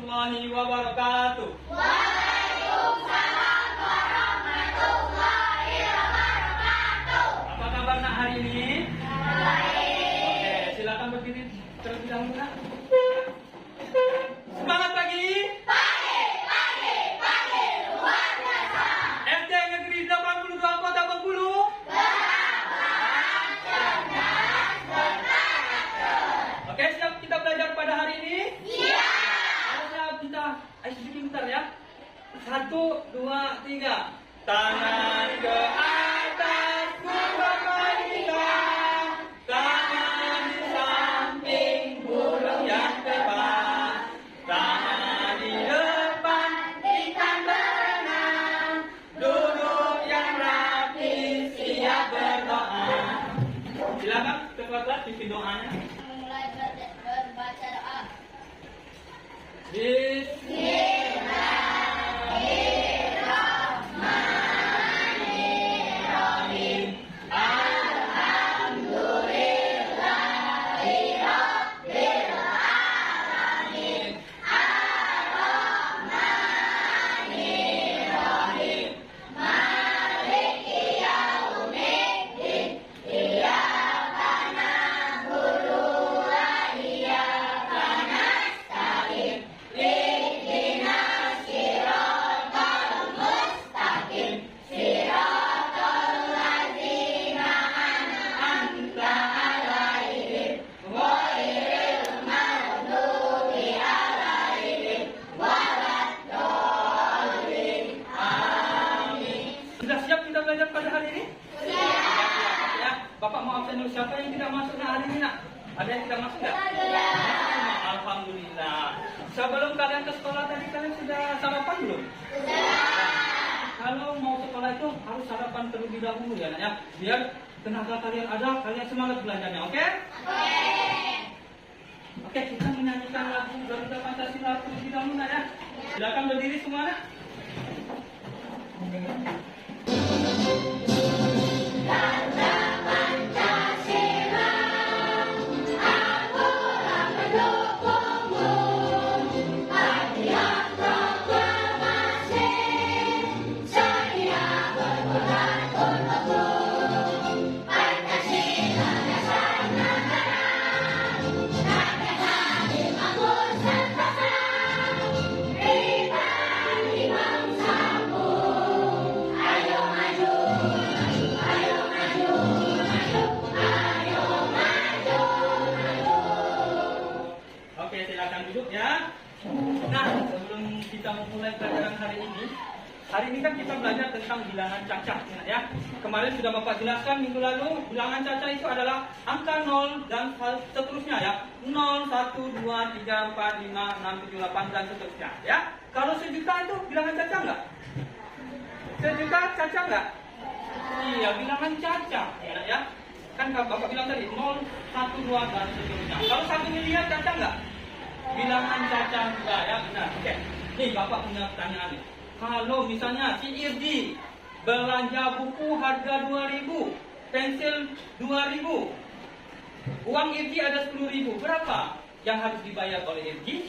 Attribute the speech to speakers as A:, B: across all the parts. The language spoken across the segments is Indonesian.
A: warahmatullahi wabarakatuh.
B: Waalaikumsalam warahmatullahi wabarakatuh.
A: Apa kabar nak hari ini?
B: Baik.
A: Oke, silakan berdiri terlebih dahulu nak. Semangat pagi.
B: Pagi, luar biasa.
A: SD Negeri 82 Kota Bengkulu. Oke, siap kita belajar pada hari ini?
B: Iya.
A: Siap kita, ayo sedikit bentar ya. 1, 2, 3. Tangan ke atas, kumpulkan kita. Tangan di samping, burung yang terbang. Tangan di depan, ikan berenang. Duduk yang rapi, siap berdoa. Silakan ketua kelas pimpin doanya.
B: Mulai berbaca doa.
A: Bismillahirrahmanirrahim. Alhamdulillahirrahmanirrahim. Ar-Rahmanirrahim. Maliki yaumiddin. Iyyaka na'budu wa iyyaka nasta'in. Ihdinas siratal mustaqim. Siratal ladzina an'amta 'alaihim ghairil maghdubi 'alaihim waladdallin. Amin. Sudah siap kita belajar pada hari ini? Siap. Ya, Bapak mau absen dulu. Siapa yang tidak masuk hari ini nak? Ada yang tidak masuk nggak?
B: Ada.
A: Alhamdulillah. Sebelum kalian ke sekolah tadi kalian sudah sarapan belum? Kalau mau sekolah itu harus sarapan terlebih dahulu ya nak ya. Biar tenaga kalian ada, kalian semangat belajarnya, oke? Oke, kita menyanyikan lagu Garuda Pancasila terlebih dahulu nak ya. Silakan berdiri semua nak. Oke, silakan duduk ya. Nah, sebelum kita memulai pelajaran hari ini kan kita belajar tentang bilangan cacah ya. Kemarin sudah Bapak jelaskan minggu lalu, bilangan cacah itu adalah angka 0 dan seterusnya ya. 0, 1, 2, 3, 4, 5, 6, 7, 8 dan seterusnya ya. Kalau sejuta itu bilangan cacah enggak? Sejuta cacah enggak? Iya, bilangan cacah ya. Kan Bapak bilang tadi 0, 1, 2 dan seterusnya. Kalau 1 miliar cacah enggak? Bilangan cacah juga ya, benar. Oke. Nih Bapak punya pertanyaan nih. Kalau misalnya si Irdi belanja buku harga 2.000, pensil 2.000, uang Irdi ada 10.000, berapa yang harus dibayar oleh Irdi?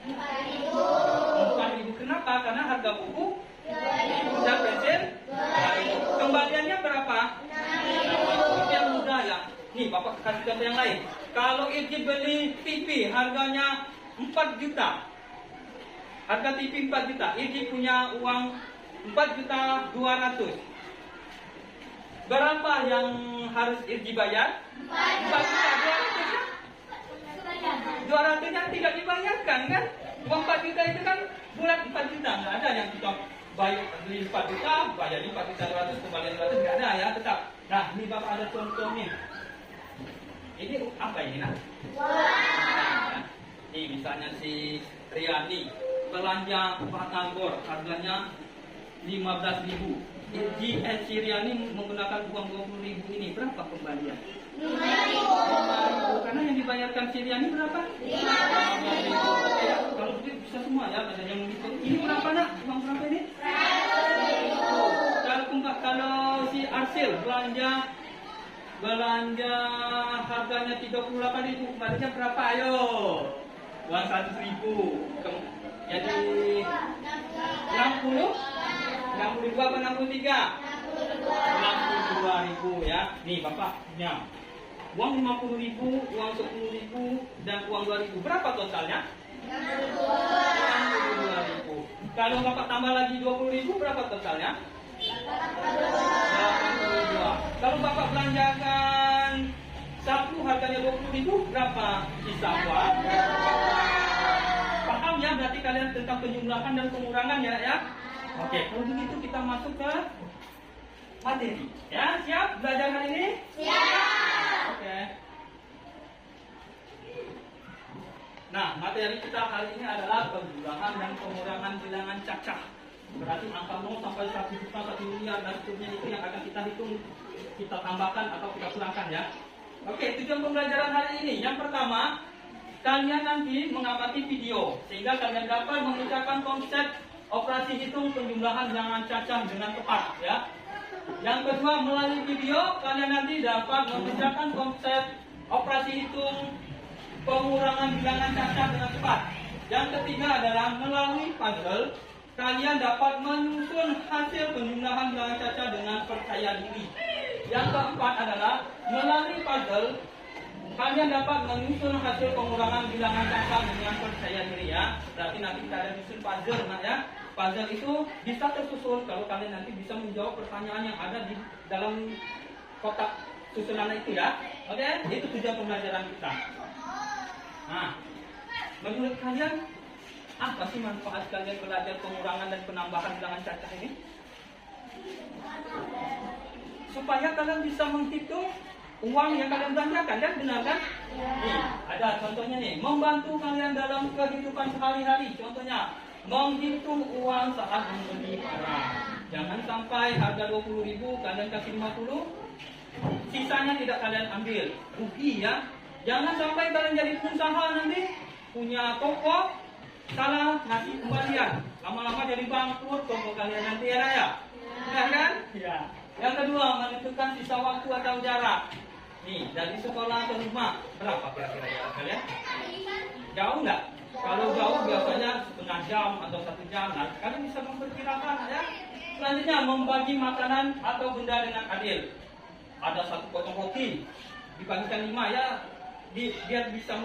A: 4.000. Kenapa? Karena harga buku 2.000 dan pensil 2.000. Kembaliannya berapa? 6.000. Yang mudah ya. Nih Bapak kasih contoh yang lain. Kalau Irdi beli TV harganya 4 juta. Harga TV 4 juta. Irdi punya uang 4.200.000. Berapa yang harus Irdi bayar? 4 juta. 200 yang tidak dibayarkan kan? Uang 4 juta itu kan bulat 4 juta. Nggak ada yang kita bayar beli 4 juta, bayar 4.200.000, kembali 200. Nggak ada ya, tetap. Nah, ini Bapak ada contohnya. Ini apa ini nak? Nah, ini misalnya si Riani belanja batagor harganya 15.000. Si Riani menggunakan uang 20.000 ini berapa kembalian? 5.000. Karena yang dibayarkan si Riani berapa? 15.000. Oke ya, kalau begitu bisa semua ya, ada yang menghitung. Ini berapa nak? Uang berapa ini? 100.000. Kalau si Arsil belanja harganya 38.000, kembalinya berapa? Ayo, uang 100.000. Jadi 60 ribu apa 63? 62 ribu ya. Nih Bapaknya. Uang 50 ribu, uang 10 ribu, dan uang 2 ribu. Berapa totalnya? 62 ribu. Kalau Bapak tambah lagi 20 ribu, berapa totalnya? 82. Kalau Bapak belanjakan satu harganya 20 ribu, berapa sisa uang? Paham ya? Berarti kalian tentang penjumlahan dan pengurangan ya? Oke, kalau begitu kita masuk ke materi. Ya, siap belajar hari ini? Siap. Oke. Nah, materi kita hari ini adalah penjumlahan dan pengurangan bilangan cacah. Berarti angka 0 sampai 1 juta, 1 miliar dan seterusnya itu yang akan kita hitung, kita tambahkan atau kita kurangkan ya. Oke, tujuan pembelajaran hari ini. Yang pertama, kalian nanti mengamati video sehingga kalian dapat mengucapkan konsep operasi hitung penjumlahan bilangan cacah dengan tepat ya. Yang kedua, melalui video kalian nanti dapat mengerjakan konsep operasi hitung pengurangan bilangan cacah dengan tepat. Yang ketiga adalah melalui puzzle kalian dapat menyusun hasil penjumlahan bilangan cacah dengan percaya diri. Yang keempat adalah melalui puzzle kalian dapat menyusun hasil pengurangan bilangan cacah dengan percaya diri ya. Berarti nanti kita ada menyusun puzzle ya. Puzzle itu bisa tersusun kalau kalian nanti bisa menjawab pertanyaan yang ada di dalam kotak susunan itu ya. Oke, itu tujuan pembelajaran kita. Nah, menurut kalian apa sih manfaat kalian belajar pengurangan dan penambahan bilangan cacah ini? Supaya kalian bisa menghitung uang yang kalian belanjakan, kan? Benar kan? Nih, ada contohnya nih, membantu kalian dalam kehidupan sehari-hari. Contohnya, menghitung uang saat membeli barang. Jangan sampai harga 20 ribu kalian kasih 50, sisanya tidak kalian ambil, rugi ya. Jangan sampai kalian jadi pengusaha nanti punya toko salah ngasih kembalian, lama-lama jadi bangkrut toko kalian nanti ya. Benar kan? Ya. Yang kedua, menentukan sisa waktu atau jarak. Nih, dari sekolah ke rumah berapa kira-kira jarak kalian? Jauh nggak? Kalau jauh biasanya setengah jam atau 1 jam. Nah, kalian bisa memperkirakan ya. Selanjutnya, membagi makanan atau benda dengan adil. Ada 1 potong roti dibagikan 5 ya. Biar bisa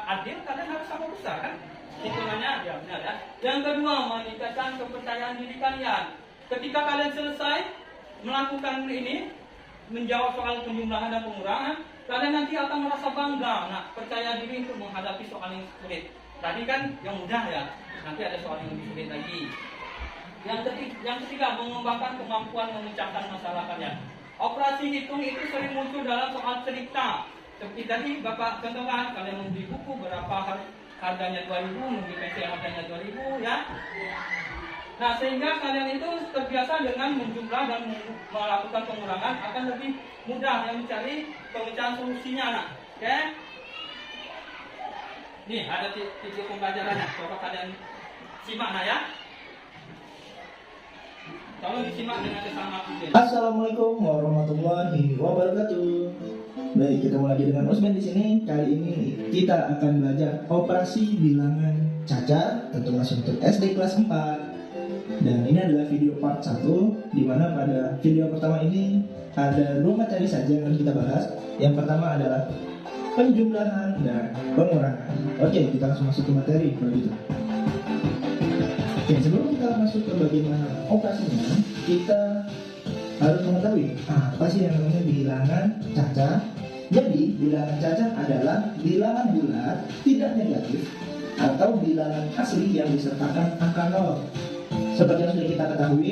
A: adil, kalian harus sama besar kan? Hitungannya ya benar ya. Yang kedua, meningkatkan kepercayaan diri kalian. Ketika kalian selesai melakukan ini, menjawab soal penjumlahan dan pengurangan, kalian nanti akan merasa bangga. Nah, percaya diri untuk menghadapi soal yang sulit. Tadi kan yang mudah ya, nanti ada soal yang lebih sulit lagi. Yang ketiga, mengembangkan kemampuan memecahkan masalah kalian. Operasi hitung itu sering muncul dalam soal cerita. Seperti tadi Bapak contohkan, kalian membeli buku berapa harganya 2.000, membeli pensil harganya 2.000 ya. Nah, sehingga kalian itu terbiasa dengan menjumlah dan melakukan pengurangan, akan lebih mudah yang mencari pemecahan solusinya. Nah, oke? Nih, ada titik pembelajarannya. Coba kalian simak nah ya. Tolong disimak dengan sesama video.
C: Assalamualaikum warahmatullahi wabarakatuh. Baik, kita mulai lagi dengan Usman di sini. Kali ini kita akan belajar operasi bilangan cacat, tentu masih untuk SD kelas 4. Dan ini adalah video part 1, di mana pada video pertama ini ada 2 materi saja yang harus kita bahas. Yang pertama adalah penjumlahan dan pengurangan. Oke, kita langsung masuk ke materi kalau gitu. Oke, sebelum kita masuk ke bagaimana operasinya, kita harus mengetahui apa sih yang namanya bilangan cacat. Jadi, bilangan cacat adalah bilangan bulat tidak negatif atau bilangan asli yang disertakan angka 0. Seperti yang sudah kita ketahui,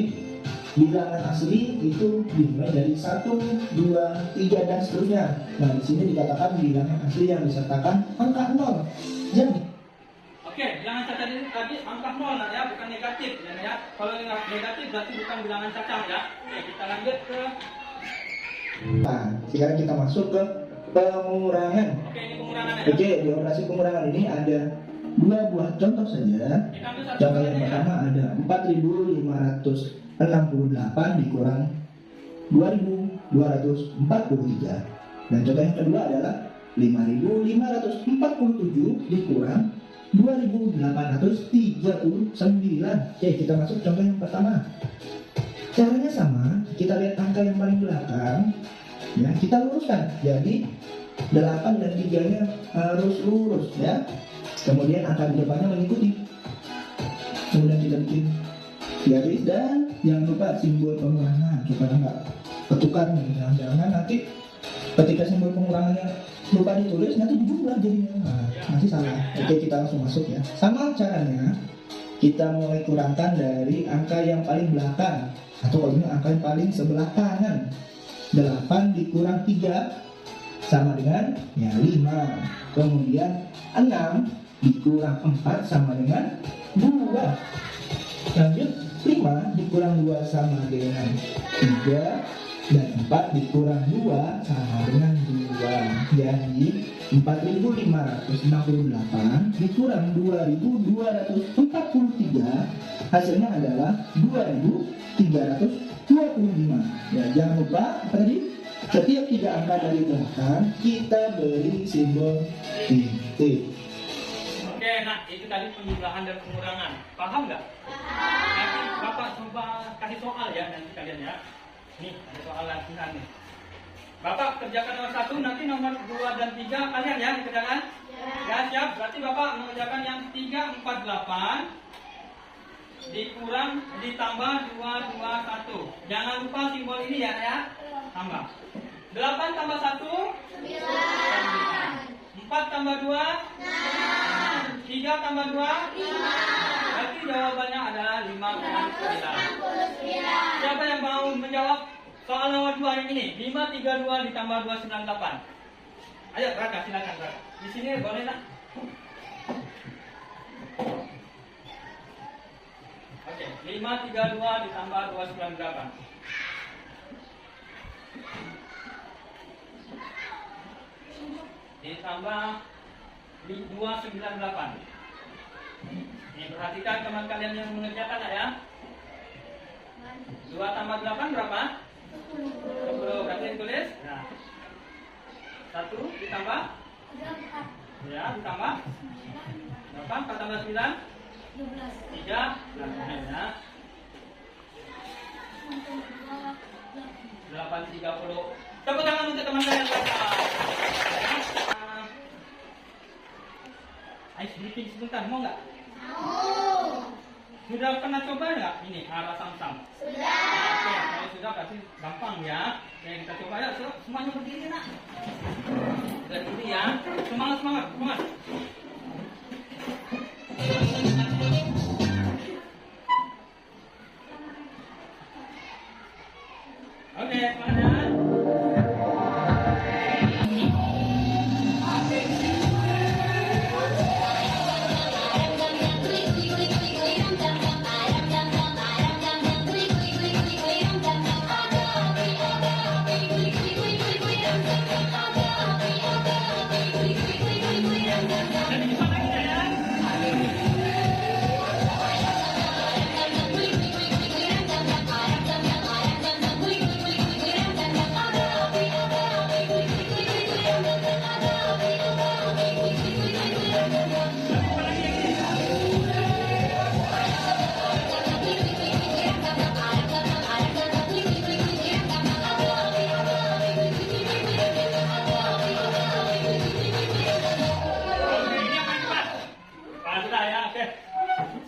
C: bilangan asli itu dimulai dari 1, 2, 3 dan seterusnya. Nah, di sini dikatakan bilangan asli yang disertakan angka 0. Jadi,
A: oke, bilangan cacat ini tadi angka 0 ya, bukan negatif ya. Kalau negatif berarti bukan bilangan cacat ya. Oke, kita lanjut ke.
C: Nah, sekarang kita masuk ke pengurangan.
A: Oke, ini pengurangan ya.
C: Oke, di operasi pengurangan ini ada 2 buah contoh saja. Contoh yang pertama ada 4.568 dikurang 2.243. Dan contoh yang kedua adalah 5.547 dikurang 2839. Oke, kita masuk contoh yang pertama. Caranya sama, kita lihat angka yang paling belakang, ya kita luruskan. Jadi 8 dan 3-nya harus lurus ya. Kemudian angka di depannya mengikuti. Kemudian kita bikin garis dan jangan lupa simbol pengurangan supaya nggak ketukar nih. Jangan nanti ketika simbol pengurangannya lupa ditulis nanti dijumlah jadinya. Nah, masih salah. Oke, kita langsung masuk ya. Sama caranya, kita mulai kurangkan dari angka yang paling belakang atau kalau ini angka yang paling sebelah kanan. 8 dikurang 3 sama dengan ya 5. Kemudian 6 dikurang 4 sama dengan 2. Lanjut 5 dikurang 2 sama dengan 3. Dan 4 dikurang 2 sama dengan 2. Jadi 4.568 dikurang 2.243 hasilnya adalah 2.325. Ya, jangan lupa apa tadi? Setiap 3 angka dari belakang kita beri simbol titik.
A: Oke, nah itu tadi penjumlahan dan pengurangan. Paham nggak? Nanti Bapak coba kasih soal ya nanti kalian ya. Nih, ada soal latihan nih. Bapak kerjakan nomor 1, nanti nomor 2 dan 3 kalian ya dikerjakan? Ya, siap. Berarti Bapak mengerjakan yang 348 dikurang ditambah 221. Jangan lupa simbol ini ya. Tambah. 8 tambah 1 9. 4 tambah 2 6. 3 tambah 2 5. Berarti jawabannya adalah 59. Siapa yang mau menjawab soal nomor 2 yang ini? 532 ditambah 298. Ayo Raka, silakan Raka. Di sini boleh nak? Oke, 532 ditambah 298. Ditambah 298. Ini perhatikan teman kalian yang mengerjakan ya. 2 tambah 8 berapa? 10. Berarti ditulis. Nah. 1 ditambah? Ya, ditambah? Berapa? 4 tambah 9? 3. Ya. 830. Tepuk tangan untuk teman kalian. Ayo sedikit sebentar, mau nggak?
B: Mau.
A: Sudah pernah coba nggak ini arah samsam?
B: Sudah.
A: Oke, kalau sudah pasti gampang ya. Oke, kita coba ya, semuanya berdiri nak. Berdiri ya, semangat. Oke, semangat.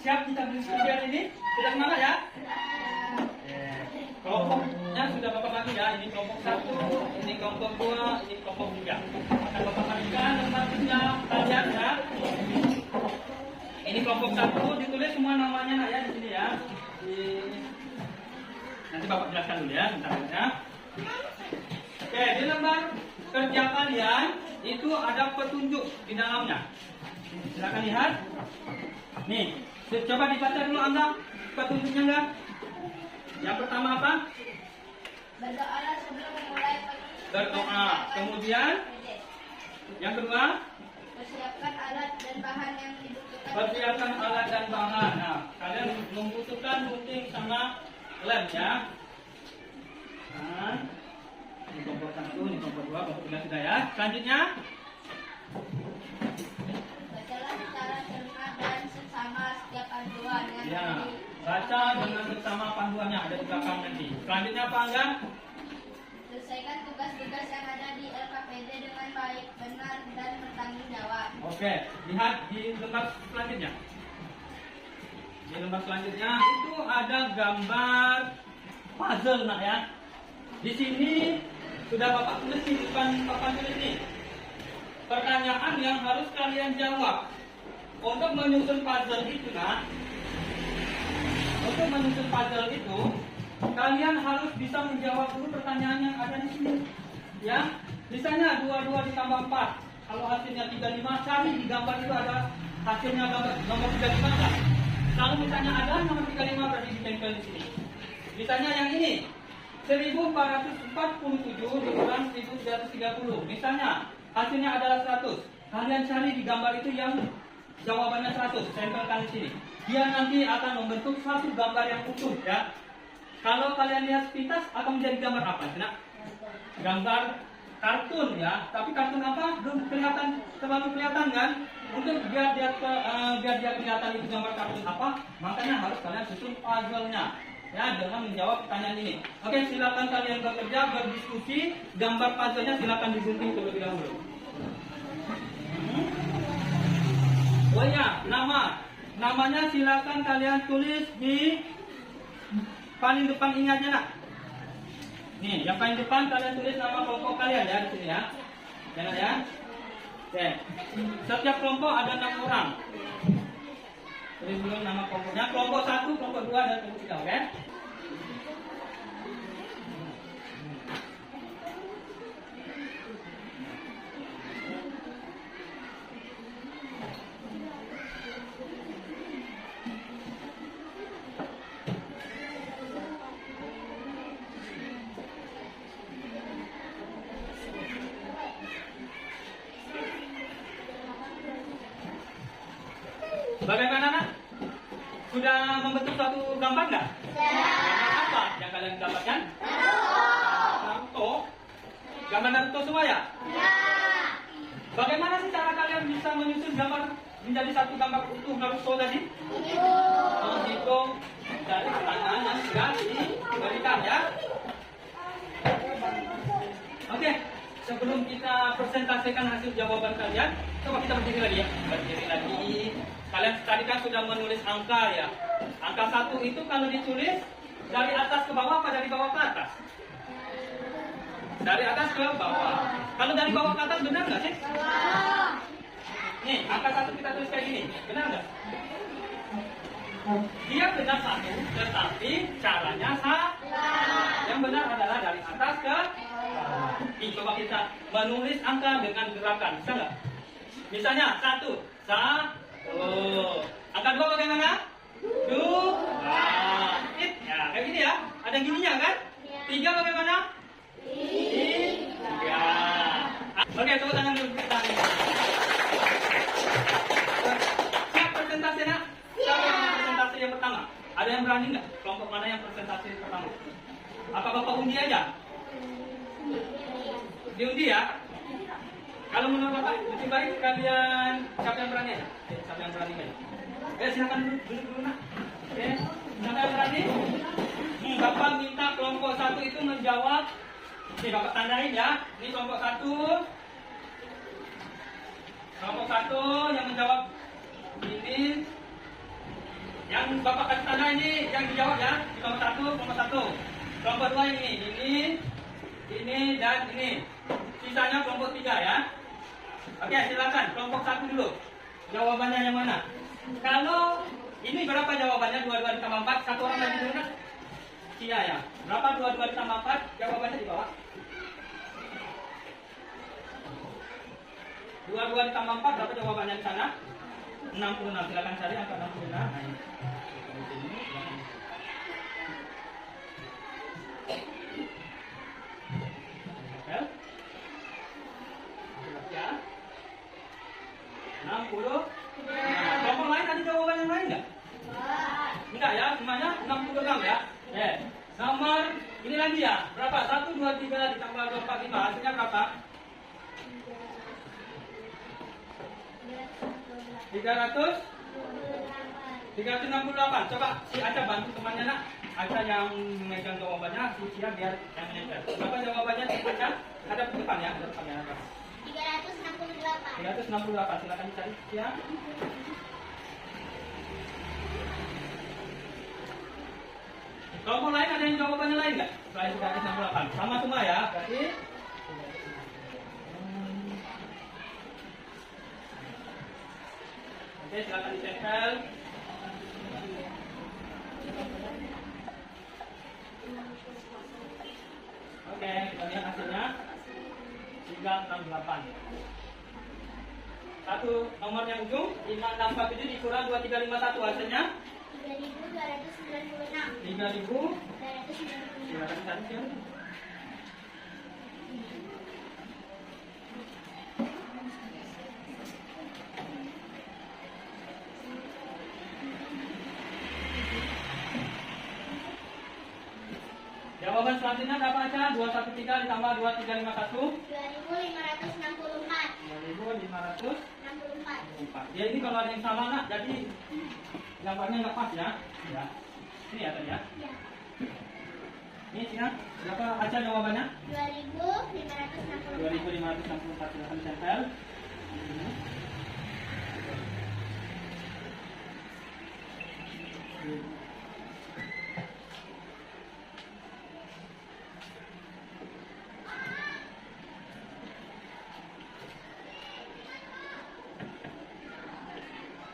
A: Siap kita berdiskusian ini? Sudah semangat ya? Kelompoknya sudah Bapak bagi ya. Ini kelompok 1, ini kelompok 2, ini kelompok 3. Akan Bapak bagikan nomornya kalian ya. Ini kelompok 1 ditulis semua namanya nak ya di sini ya. Nanti Bapak jelaskan dulu ya, bentar ya. Oke, di lembar kerja kalian itu ada petunjuk di dalamnya. Silakan lihat. Nih, coba dibaca dulu Anda petunjuknya enggak? Yang pertama apa?
B: Berdoalah sebelum memulai
A: Berdoa. Kemudian yang kedua,
B: persiapkan alat dan bahan yang dibutuhkan.
A: persiapkan alat dan bahan. Nah, kalian membutuhkan gunting sama lem ya. Nah, ini kelompok 1, ini kelompok 2, kelompok 3 sudah ya. Selanjutnya,
B: Bacalah cara terang
A: Ya,
B: nanti.
A: baca dengan bersama panduannya ada di belakang nanti. Selanjutnya apa enggak?
B: Selesaikan tugas-tugas yang ada di LKPD dengan baik, benar, dan bertanggung jawab.
A: Oke, lihat di lembar selanjutnya. Di lembar selanjutnya itu ada gambar puzzle nak ya. Di sini sudah Bapak tulis di depan papan tulis nih. Pertanyaan yang harus kalian jawab. Untuk menyusun puzzle itu nak, untuk menyusun puzzle itu kalian harus bisa menjawab dulu pertanyaan yang ada di sini. Ya, misalnya 22 ditambah 4. Kalau hasilnya 35, cari di gambar itu ada hasilnya nomor 35 kan? Kalau misalnya ada nomor 35 berarti ditempel di sini. Misalnya yang ini 1447 dikurang 1330. Misalnya hasilnya adalah 100. Kalian cari di gambar itu yang jawabannya 100, tempelkan di sini. Dia nanti akan membentuk satu gambar yang utuh ya. Kalau kalian lihat sepintas akan menjadi gambar apa? Nah, gambar kartun ya. Tapi kartun apa? Belum kelihatan, terlalu kelihatan kan? Untuk biar dia kelihatan itu gambar kartun apa, makanya harus kalian susun puzzle-nya ya dengan menjawab pertanyaan ini. Oke, silakan kalian bekerja, berdiskusi. Gambar puzzle-nya silakan digunting terlebih dahulu. Oh ya, namanya silakan kalian tulis di paling depan ini aja nak. Nih, yang paling depan kalian tulis nama kelompok kalian ya di sini ya. Jangan ya. Oke. Setiap kelompok ada 6 orang. Tulis dulu nama kelompoknya. Kelompok 1, kelompok 2 dan kelompok 3, oke? Bagaimana nak? Sudah membentuk satu gambar nggak? Ya. Gambar apa yang kalian dapatkan? Naruto. Gambar Naruto semua ya? Ya. Bagaimana sih cara kalian bisa menyusun gambar menjadi satu gambar utuh Naruto tadi? Menghitung dari pertanyaan yang sudah diberikan ya. Oke. Sebelum kita presentasikan hasil jawaban kalian, coba kita berdiri lagi ya. Berdiri lagi. Kalian tadi kan sudah menulis angka ya. Angka 1 itu kalau ditulis dari atas ke bawah apa dari bawah ke atas? Dari atas ke bawah. Kalau dari bawah ke atas benar nggak sih? Nih, angka 1 kita tulis kayak gini. Benar nggak? Dia benar 1, tetapi caranya salah. Yang benar adalah dari atas ke bawah. Coba kita menulis angka dengan gerakan, bisa nggak? Misalnya 1, 1. Angka 2 bagaimana? 2. Ya, kayak gini ya. Ada gininya kan? 3 bagaimana? 3. Oke, tepuk tangan dulu kita. Siap presentasi nak? Siapa yang presentasi yang pertama? Ada yang berani nggak? Kelompok mana yang presentasi pertama? Apa Bapak undi aja? Diundi ya? Kalau menurut Bapak lebih baik kalian siapa yang berani aja? Siapa yang berani aja? Silakan dulu nak. Siapa yang berani? Bapak minta kelompok 1 itu menjawab. Nih Bapak tandain ya. Ini kelompok 1. Kelompok 1 yang menjawab ini. Yang Bapak kasih tanda ini yang dijawab ya. Di kelompok 1. Kelompok 2 ini dan ini. Sisanya kelompok 3 ya. Oke, silakan kelompok 1 dulu. Jawabannya yang mana? Kalau ini berapa jawabannya? 22 ditambah 4. Satu orang lagi dulu kan? Iya ya. Berapa 22 ditambah 4? Jawabannya di bawah. 22 ditambah 4 berapa jawabannya di sana? 66. Silakan cari angka 66. Nah, ini. Ya. 60. Nah, kelompok lain ada jawaban yang lain nggak? Enggak ya, semuanya 66 ya. Nomor ini lagi ya. Berapa? 1, 2, 3 ditambah 2, 4, 5. Hasilnya berapa? 300. 368. Coba si Aca bantu temannya nak. Aca yang memegang jawabannya, si Cia biar yang menempel. Berapa jawabannya si Aca? Ada di depan ya, ada depannya.
B: 368.
A: 368. Silakan dicari Cia. Kelompok lain ada yang jawabannya lain nggak? Selain 368. Sama semua ya, berarti. Oke, silakan ditempel. Oke, kita lihat hasilnya. 368. Satu nomornya ujung 5647 dikurang 2351 hasilnya
B: 3296.
A: 3000.
B: 396.
A: Silakan dicari ya. Jawaban selanjutnya berapa aja? 213 ditambah 2351.
B: 2564.
A: 2564. Ya ini kalau ada yang salah nak, jadi gambarnya nggak pas ya. Ya. Ini ya tadi ya.
B: Ya.
A: Ini Cina, berapa aja jawabannya?
B: 2564.
A: 2564. Silakan ditempel.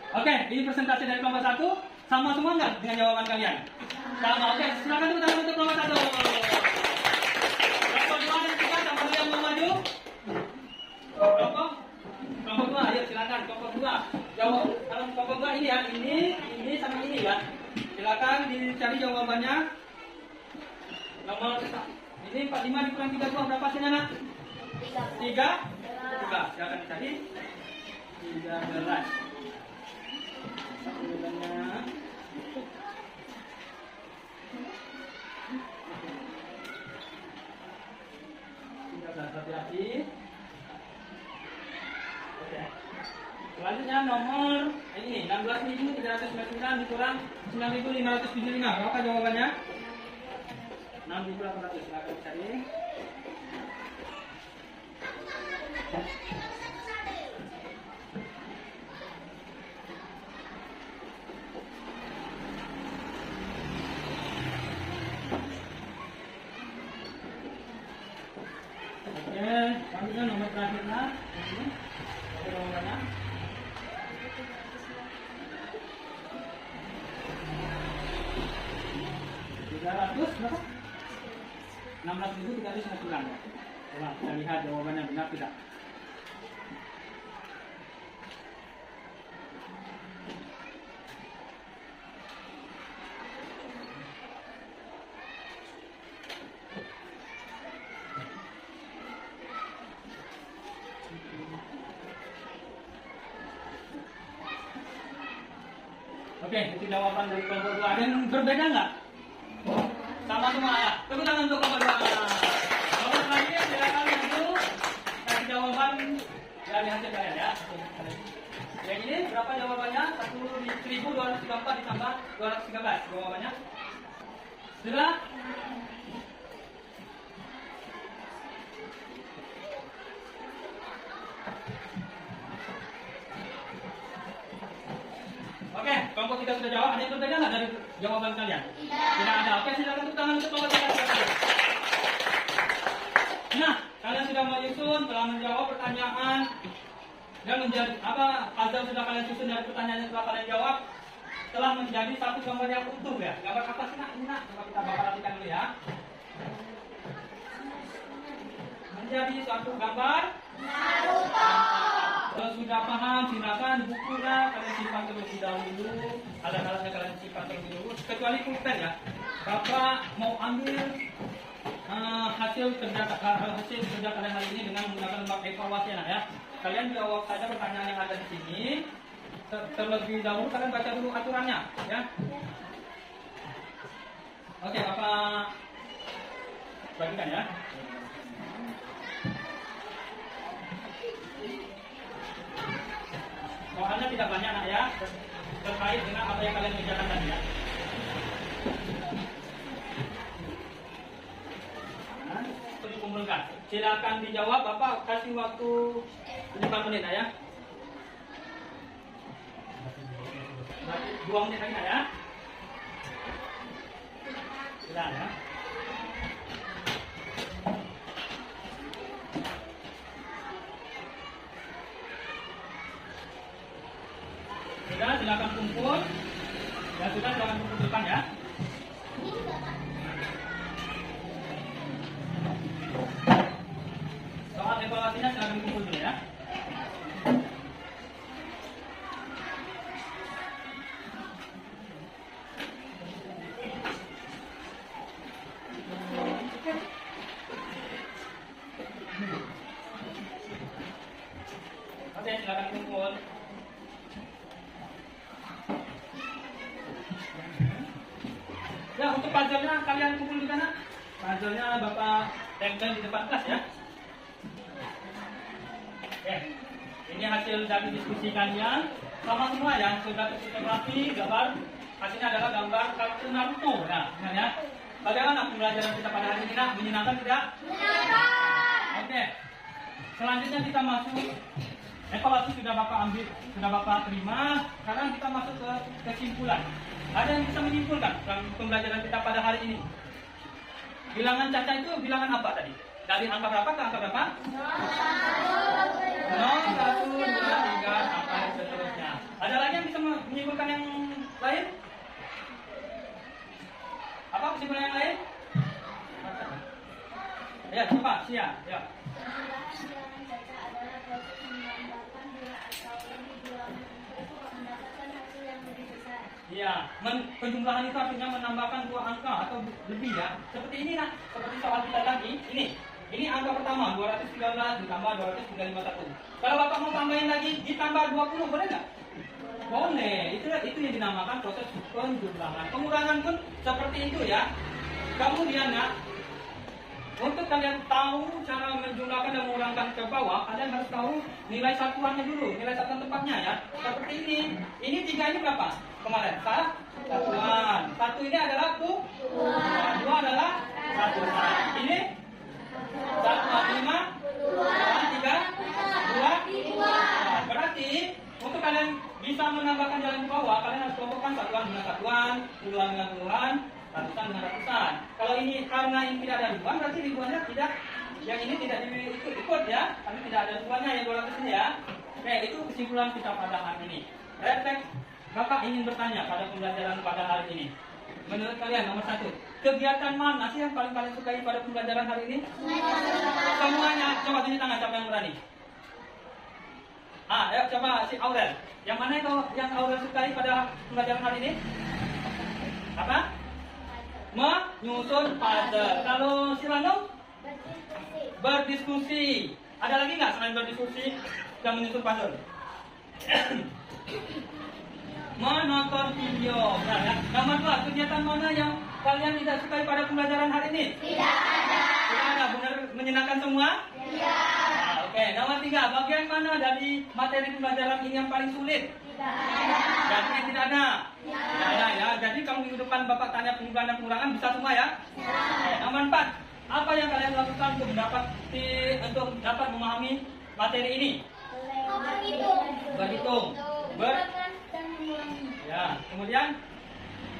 A: Oke, ini presentasi dari kelompok 1. Sama semua nggak dengan jawaban kalian? Sama. Oke, silakan tepuk tangan untuk kelompok 1. Kelompok 2 dan 3 sama yang mau maju. Kelompok 2, ayo silakan kelompok 2. Jawab. Kalau kelompok 2 ini ya, ini sama ini ya. Silakan dicari jawabannya. Nomor ini 45 dikurang 32 berapa hasilnya nak? 3. Silakan dicari. 13. Jawabannya. Hati-hati. Oke. Selanjutnya nomor ini 16.399 dikurang 9.575. Berapa jawabannya? 6.800. Silakan cari. Oke, selanjutnya nomor terakhirnya ini jawabannya 300 berapa? 16.399. Coba kita lihat jawabannya benar tidak. Oke, itu jawaban dari kelompok 2. Ada yang berbeda nggak? Sama semua ya. Tepuk tangan untuk kelompok 2. Kelompok selanjutnya silakan maju kasih jawaban dari hasil kalian ya. Yang ini berapa jawabannya? 1.234 ditambah 213 jawabannya. Sudah? Oke, kelompok 3 sudah jawab. Ada yang berbeda nggak dari jawaban kalian? Tidak ada. Oke, silakan tepuk tangan untuk kelompok 3. Nah, kalian sudah menyusun, telah menjawab pertanyaan dan menjadi apa? Puzzle sudah kalian susun dari pertanyaan yang telah kalian jawab, telah menjadi satu gambar yang utuh ya. Gambar apa sih nak? Ini nak, coba kita perhatikan dulu ya. Menjadi suatu gambar Naruto. Kalau sudah paham, silakan bukunya kalian simpan terlebih dahulu. Alat-alatnya kalian simpan terlebih dahulu. Kecuali pulpen ya. Bapak mau ambil hasil kerja kalian hari ini dengan menggunakan lembar evaluasi ya. Kalian jawab saja pertanyaan yang ada di sini. Terlebih dahulu kalian baca dulu aturannya ya. Oke, Bapak bagikan ya. Soalnya tidak banyak nak ya. terkait dengan apa yang kalian kerjakan tadi ya. Untuk dikumpulkan. Silakan dijawab. Bapak kasih waktu 5 menit ya. 2 menit lagi ya. Sudah ya. Sudah, silakan kumpul. Ya sudah, silakan kumpul depan ya. Soal evaluasinya silakan kumpul dulu ya. Oke, silakan kumpul. Ya, untuk puzzle-nya kalian kumpul di sana. Puzzle-nya Bapak tempel di depan kelas ya. Oke. Ini hasil dari diskusi kalian. Sama semua ya, sudah fotografi, gambar. Hasilnya adalah gambar kartun Naruto. Nah, ingat ya. Bagaimana pembelajaran kita pada hari ini? Nah, menyenangkan tidak? Menyenangkan. Oke. Selanjutnya kita masuk evaluasi sudah Bapak ambil, sudah Bapak terima. Sekarang kita masuk ke kesimpulan. Ada yang bisa menyimpulkan dalam pembelajaran kita pada hari ini? Bilangan Caca itu bilangan apa tadi? Dari angka berapa ke angka berapa? 0, 1, 2, 3, sampai seterusnya. Ada lagi yang bisa menyimpulkan yang lain? Apa kesimpulan yang lain? Ya, coba, siap. Ya. Iya, penjumlahan itu artinya menambahkan 2 angka atau lebih ya. Seperti ini nah, seperti soal kita tadi. Ini angka pertama 213 ditambah 2351. Kalau Bapak mau tambahin lagi ditambah 20 boleh nggak? Boleh. Itu yang dinamakan proses penjumlahan. Pengurangan pun seperti itu ya. Kemudian ya, untuk kalian tahu cara menjumlahkan dan mengurangkan ke bawah, kalian harus tahu nilai satuannya dulu, nilai satuan tempatnya ya. Seperti ini. Ini 3 ini berapa? Kemarin satuan. 1 ini adalah 2 adalah satuan. Ini 1, 5, 3, 2. Berarti untuk kalian bisa menambahkan jalan ke bawah, kalian harus kelompokkan satuan dengan satuan, puluhan dengan puluhan, ratusan dengan ratusan. Kalau ini karena ini tidak ada ribuan, berarti ribuannya tidak, yang ini tidak ikut ya, karena tidak ada ribuannya yang 200 ini ya. Oke, itu kesimpulan kita pada hari ini. Refleks, Bapak ingin bertanya pada pembelajaran pada hari ini. Menurut kalian nomor 1, kegiatan mana sih yang paling kalian sukai pada pembelajaran hari ini? Semuanya. Coba tunjuk tangan siapa yang berani. Ayo coba si Aurel. Yang mana yang Aurel sukai pada pembelajaran hari ini? Apa? Menyusun puzzle. Kalau si Rano? Berdiskusi. Ada lagi nggak selain berdiskusi dan menyusun puzzle? Menonton video. Nah, ya. Nomor 2, kegiatan mana yang kalian tidak sukai pada pembelajaran hari ini? Tidak ada. Tidak ada. Benar menyenangkan semua? Tidak. Nah, oke. Nomor 3, bagian mana dari materi pembelajaran ini yang paling sulit? Tidak ada. Jadi tidak ada. Tidak ada ya. Jadi kalau minggu depan Bapak tanya penjumlahan dan pengurangan bisa semua ya? Tidak. Nomor 4, apa yang kalian lakukan untuk dapat memahami materi ini? Berhitung. Ya, kemudian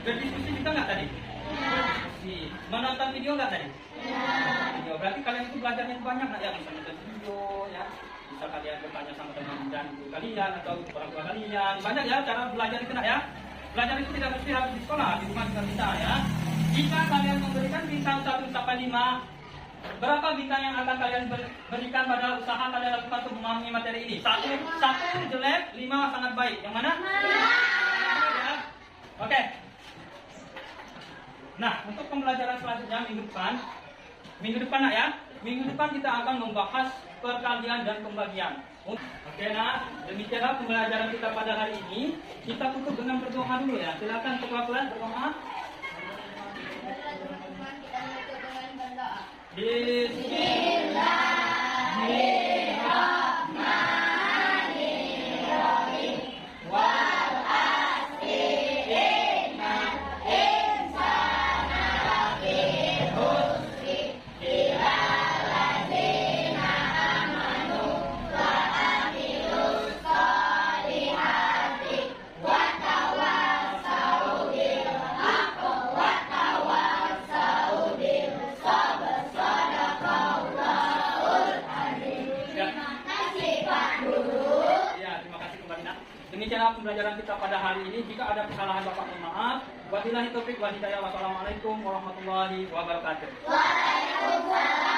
A: berdiskusi juga nggak tadi? Berdiskusi. Menonton video nggak tadi? Video. Berarti kalian itu belajarnya banyak nggak ya? Bisa nonton video ya. Bisa kalian bertanya sama teman dan guru kalian atau orang tua kalian. Banyak ya cara belajar itu nak ya. Belajar itu tidak mesti harus di sekolah, di rumah juga bisa ya. Jika kalian memberikan bintang 1 sampai 5, berapa bintang yang akan kalian berikan pada usaha kalian lakukan untuk memahami materi ini? 1 jelek, 5 sangat baik. Yang mana? Ya. Oke. Nah, untuk pembelajaran selanjutnya minggu depan nak ya. Minggu depan kita akan membahas perkalian dan pembagian. Oke, nah demikianlah pembelajaran kita pada hari ini. Kita tutup dengan berdoa dulu ya. Silakan ketua kelas berdoa. Bismillahirrahmanirrahim. Wal pembelajaran kita pada hari ini. Jika ada kesalahan Bapak mohon maaf. Wabillahi taufiq wal hidayah. Wassalamualaikum warahmatullahi wabarakatuh.
B: Waalaikumsalam.